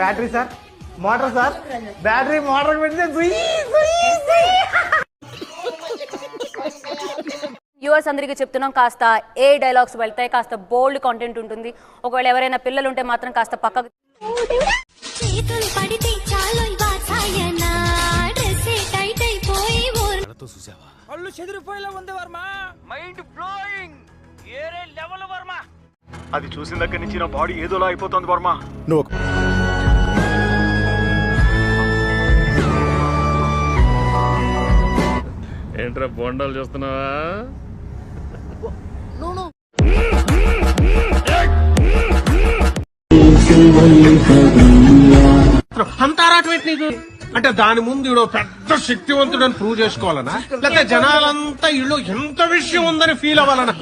Battery sir, motor sir, battery motor పెడితే viewers అందరికీ చెప్తున్నాం, కాస్త ఏ డైలాగ్స్ వెళ్తాయి, కాస్త బోల్డ్ కంటెంట్ ఉంటుంది. ఒకవేళ ఎవరైనా పిల్లలు ఉంటే మాత్రం కాస్త పక్కకు అది చూసిన దగ్గర నుంచి నా బాడీ ఏదోలా అయిపోతుంది వర్మ. ఏంట్రా బొండాలు చూస్తున్నావా? అంటే దాని ముందు ఈడో పెద్ద శక్తివంతుడని ప్రూవ్ చేసుకోవాలనా, లేకపోతే జనాలంతా ఈలో ఎంత విషయం ఉందని ఫీల్ అవ్వాలనా?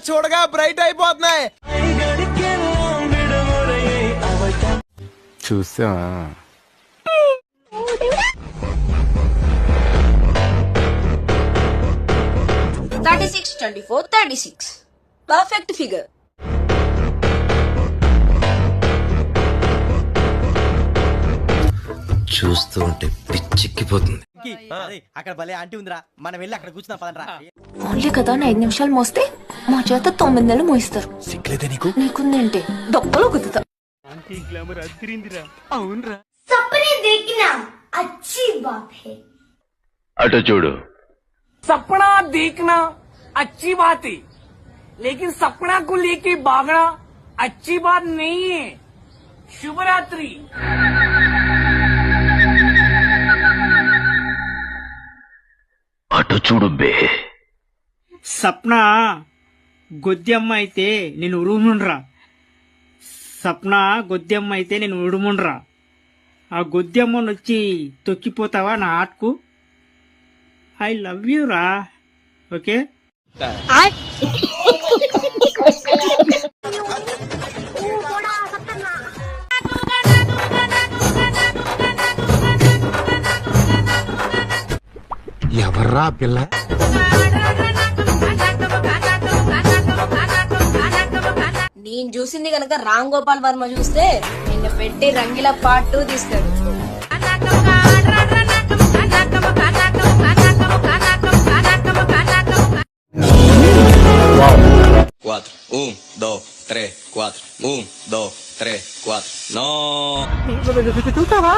చూడగా బ్రైట్ అయిపోతున్నాయి. చూసా 36, 24, 36 పర్ఫెక్ట్ ఫిగర్. చూస్తూ ఉంటే పిచ్చెక్కిపోతుంది. అక్కడ భలే ఆంటీ ఉందిరా, మనం వెళ్ళి అక్కడ కూర్చున్నా పదరా. ఓన్లీ కదా 5 నిమిషాలు మోస్తే మా చేత 9 నెలలు మోయిస్తారు. సిగ్గులేదా నీకు? నీకుందేంటి డబ్బులు కుదుతా. అవునరా, అటు చూడు. सपना देखना अच्छी बात है, लेकिन सपना को लेके भागना अच्छी बात नहीं है. शुभ रात्रि. అటు చూడు బే. సప్న గొద్దెమ్మ అయితే నేను ఉరుముండ్రా. సప్న గొద్దెమ్మ అయితే నేను ఉరుముండ్రా. ఆ గొద్దెమ్మనొచ్చి తొక్కిపోతావా నా ఆటకు? ఐ లవ్ యూ రా. ఓకే, ఎవర్రా పిల్ల? నేను చూసింది కనుక రామ్ గోపాల్ వర్మ చూస్తే నిన్ను పెట్టి రంగిల పార్ట్ 2 తీస్తాడు. 4, 1, 2, 3, 4, 1, 2, 3, 4. No. చూసావా?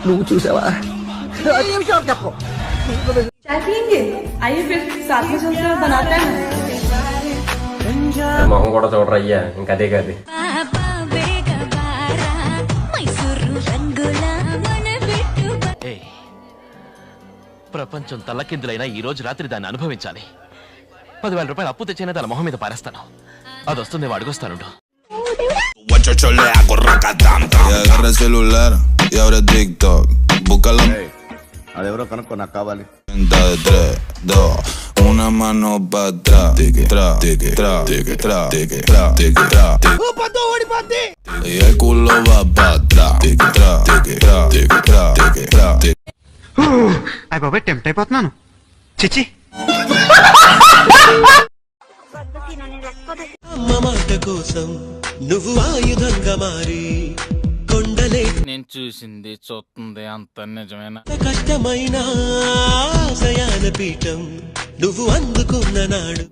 నువ్వు చూసావా? చెప్పు. మొహం కూడా చూడరా అయ్యా, ఇంకదే కాదు. ప్రపంచం తల్లకిందులైనా ఈ రోజు రాత్రి దాన్ని అనుభవించాలి. 10,000 రూపాయలు అప్పు తెచ్చైనా తన మొహం మీద పారేస్తాను. అది వస్తుంది, అడుగుస్తాను. అదెవరో కనుక్కో, నాకు కావాలి. అయ్య బాబాయ్, టెంప్ట్ అయిపోతున్నాను. చిచి, మాట కోసం నువ్వు ఆయుధంగా మారి కొండలే నేను చూసింది చూస్తుంది అంత నిజమేనా? కష్టమైన ఆశయాల పీఠం నువ్వు అందుకున్న నాడు.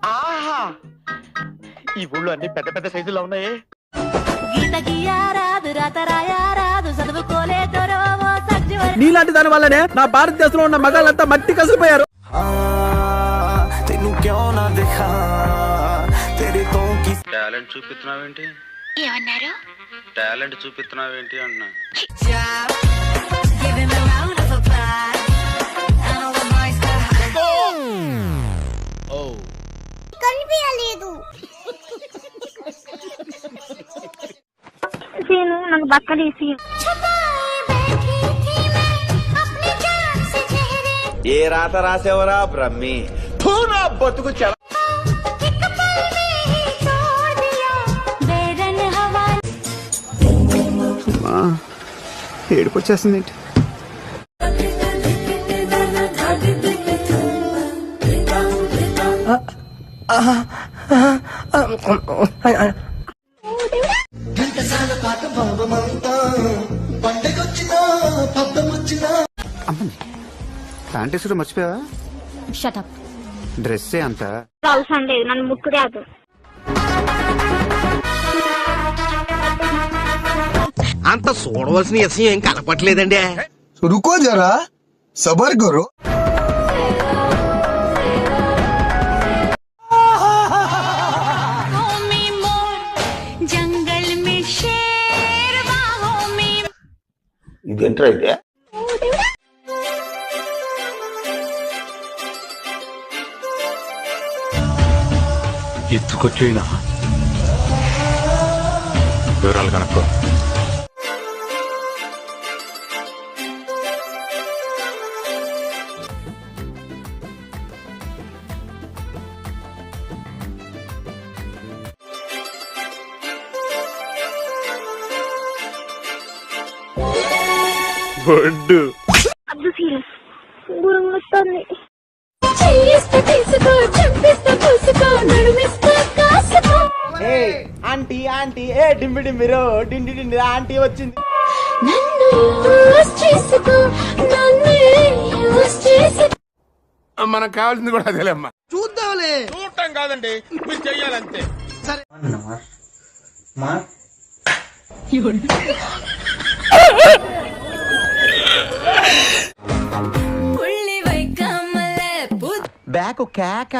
ఈ ఊళ్ళో అన్ని పెద్ద పెద్ద సైజుల్లో ఉన్నాయి. నీలాంటి దాని వల్లనే నా భారతదేశంలో ఉన్న మగాళ్ళంతా మట్టి కసిపోయారు. టాలెంట్ చూపిస్తున్నావేంటి? ఏమన్నారు? టాలెంట్ చూపిస్తున్నావేంటి అన్నా. కనిపించలేదు. నాకు బక్కలేసి ఏ రాత రాసేవరా బ్రహ్మి నా బతుకు చెల ఏడుపు వచ్చేస్తుంది. ప్యాంట్ వేసుడు మర్చిపోయావా? షటప్. డ్రెస్సే అంత. అవసరం లేదు, నన్ను ముక్కు రాదు. అంత చూడవలసిన విషయం ఏం కనపట్లేదండి. రుకో జరా సబర్ కరో. ఇదేంట్రా ఇదే ఎత్తుకొచ్చేనా వివరాలు కనుక్కో. బొడ్డు అబ్దు సీరియస్ గురం వస్తుంది. ఆంటీ ఆంటీ ఏ డింబి డింబిరో డిండి డిండి ఆంటీ వచ్చింది. మనకు కావాల్సింది కూడా అదేలేమ్మా. చూద్దాంలే. చూడటం కాదండి, మీరు చెయ్యాలంతే. బ్యాక్ కేక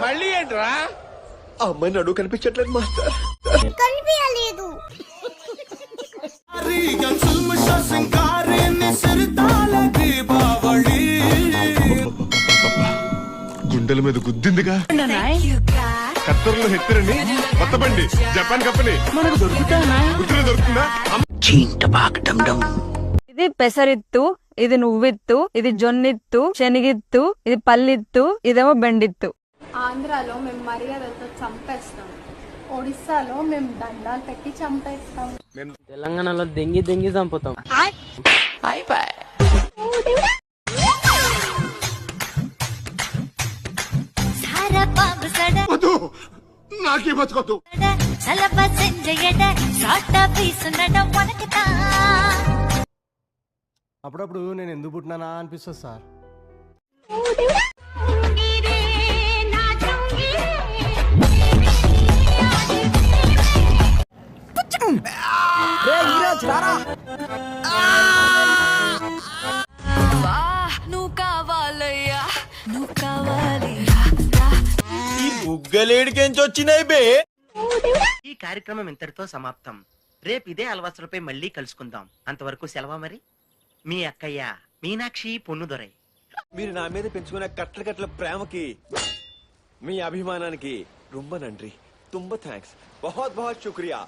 మళ్ళీ ఏంట్రా? అమ్మాయి నడువు కనిపించట్లేదు మాస్టర్. కనిపించలేదు. గుండెల మీద గుద్దిందిగా. కత్తర్లో హెత్తరని కొత్త బండి జపాన్ కంపెనీ మనకు దొరుకుతుందా? ఇది పెసరిత్తు, ఇది నువ్విత్తు, ఇది జొన్నిత్తు, శనిగిత్తు, ఇది పల్లిత్తు, ఇదేమో బెండిత్తు. ఆంధ్రాలో మేము మర్యాదలతో చంపేస్తాం, ఒడిస్సాలో మేము దండాలు పెట్టి చంపేస్తాం, తెలంగాణలో దెంగి దెంగి చంపుతాం. నాకే బతుకొద్దు. అప్పుడప్పుడు నేను ఎందుకు పుట్టినానా అనిపిస్తుంది సార్. నువ్వు కావాలయ్యా, నువ్వు కావాలి. ఈ బుగ్గలేడికెంచి వచ్చినాయి బే. ఈ కార్యక్రమం ఇంతటితో సమాప్తం. రేపు ఇదే అలవాసులపై మళ్ళీ కలుసుకుందాం. అంతవరకు సెలవా మరి. మీ అక్కయ్య మీనాక్షి పొన్నుదొరై. మీరు నా మీద పెంచుకున్న కట్ల కట్ల ప్రేమకి, మీ అభిమానానికి రొంబ నండ్రి, తుంబ థ్యాంక్స్, బహుత్ బహుత్ శుక్రియా.